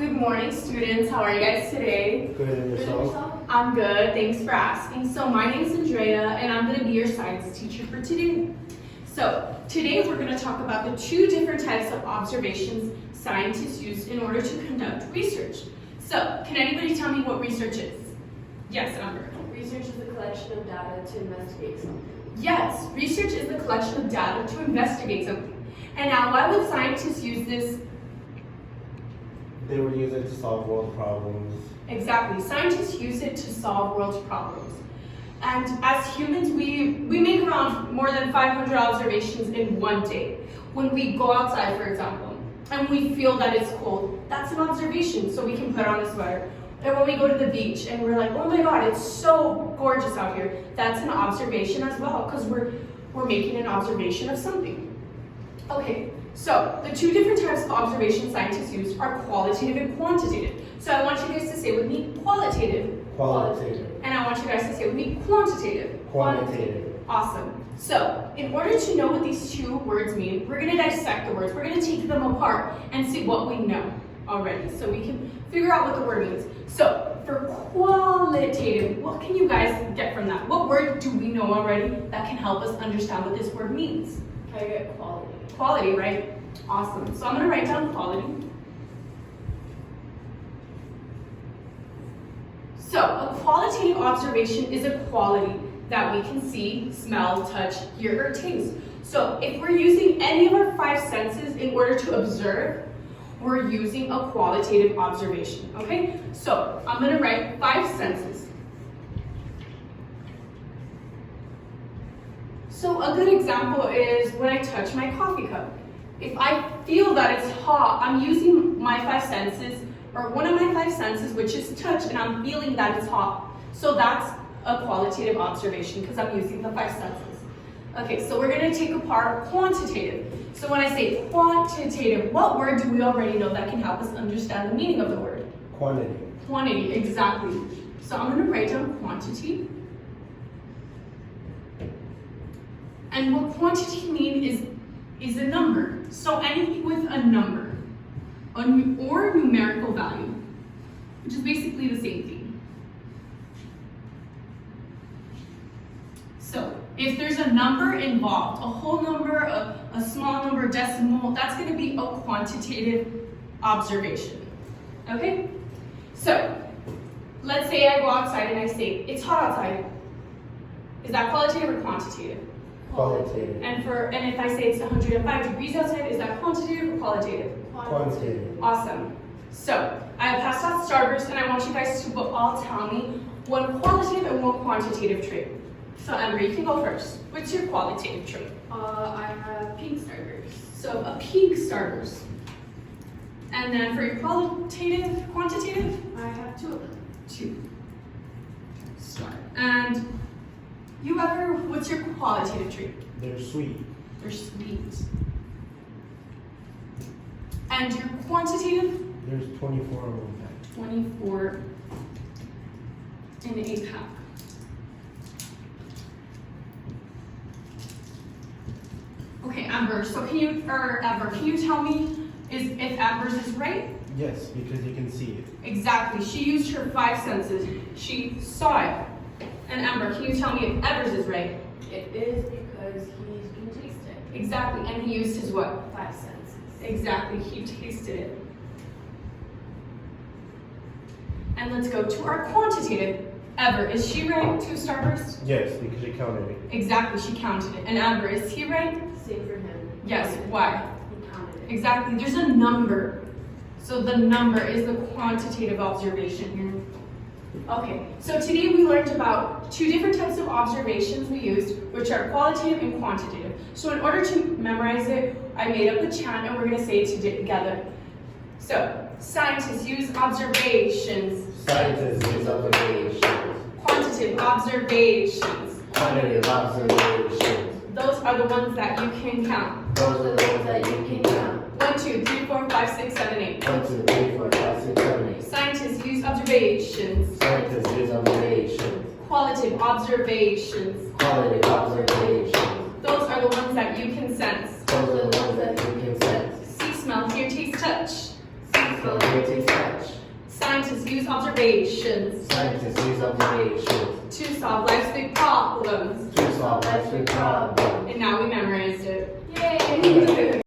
Good morning, students. How are you guys today? Good, and yourself? I'm good. Thanks for asking. So my name is Andrea, and I'm going to be your science teacher for today. So today we're going to talk about the two different types of observations scientists use in order to conduct research. So can anybody tell me what research is? Yes, Amber. Research is the collection of data to investigate something. Yes, research is the collection of data to investigate something. And now, why would scientists use this? They would use it to solve world problems. Exactly. Scientists use it to solve world problems. And as humans, we make around more than 500 observations in one day. When we go outside, for example, and we feel that it's cold, that's an observation, so we can put on a sweater. And when we go to the beach and we're like, oh my God, it's so gorgeous out here, that's an observation as well, because we're making an observation of something. Okay, so the two different types of observation scientists use are qualitative and quantitative. So I want you guys to say with me qualitative. Qualitative. And I want you guys to say with me quantitative. Quantitative. Awesome. So in order to know what these two words mean, we're going to dissect the words. We're going to take them apart and see what we know already, so we can figure out what the word means. So for qualitative, what can you guys get from that? What word do we know already that can help us understand what this word means? I get quality. Quality, right? Awesome. So I'm going to write down quality. So a qualitative observation is a quality that we can see, smell, touch, hear, or taste. So if we're using any of our five senses in order to observe, we're using a qualitative observation, okay? So I'm going to write five senses. So a good example is when I touch my coffee cup. If I feel that it's hot, I'm using my five senses, or one of my five senses, which is touch, and I'm feeling that it's hot. So that's a qualitative observation because I'm using the five senses. Okay, so we're going to take apart quantitative. So when I say quantitative, what word do we already know that can help us understand the meaning of the word? Quantity. Quantity, exactly. So I'm going to write down quantity. And what quantity means is a number. So anything with a number or numerical value, which is basically the same thing. So if there's a number involved, a whole number, a small number, decimal, that's going to be a quantitative observation. Okay? So let's say I go outside and I say, it's hot outside. Is that qualitative or quantitative? Qualitative. And if I say it's 105 degrees outside, is that quantitative or qualitative? Quantitative. Awesome. So I passed out starburst, and I want you guys to all tell me one qualitative and one quantitative trait. So Amber, you can go first. What's your qualitative trait? I have pink starburst. So a pink starburst. And then for your quantitative, I have two of them. two. Start. And what's your qualitative trait? They're sweet. They're sweet. And your quantitative? There's 24 of them. 24 in a pack. Okay, Amber, so can you tell me if Amber's is right? Yes, because you can see it. Exactly, she used her five senses. She saw it. And Amber, can you tell me if Evers is right? It is because he can taste it. Exactly, and he used his what? Five senses. Exactly, he tasted it. And let's go to our quantitative. Ever, is she right? Two starbursts? Yes, because you counted it. Exactly, she counted it. And Amber, is he right? Same for him. Yes, why? He counted it. Exactly, there's a number. So the number is the quantitative observation here. Okay, so today we learned about two different types of observations we used, which are qualitative and quantitative. So in order to memorize it, I made up a chant and we're going to say it together. So, scientists use observations. Scientists use observations. Quantitative observations. Quantitative observations. Those are the ones that you can count. Those are the ones that you can count. 1, 2, 3, 4, 5, 6, 7, 8. 1, 2, 3, 4, 5, 6, 7, 8. Scientists use observations. Scientists use observations. Qualitative observations. Qualitative observations. Those are the ones that you can sense. Those are the ones that you can sense. See, smell, hear, taste, touch. See, smell, hear, taste, touch. Scientists use observations Scientists use observations to solve life's big problems. to solve life's big problems. And now we memorized it. Yay!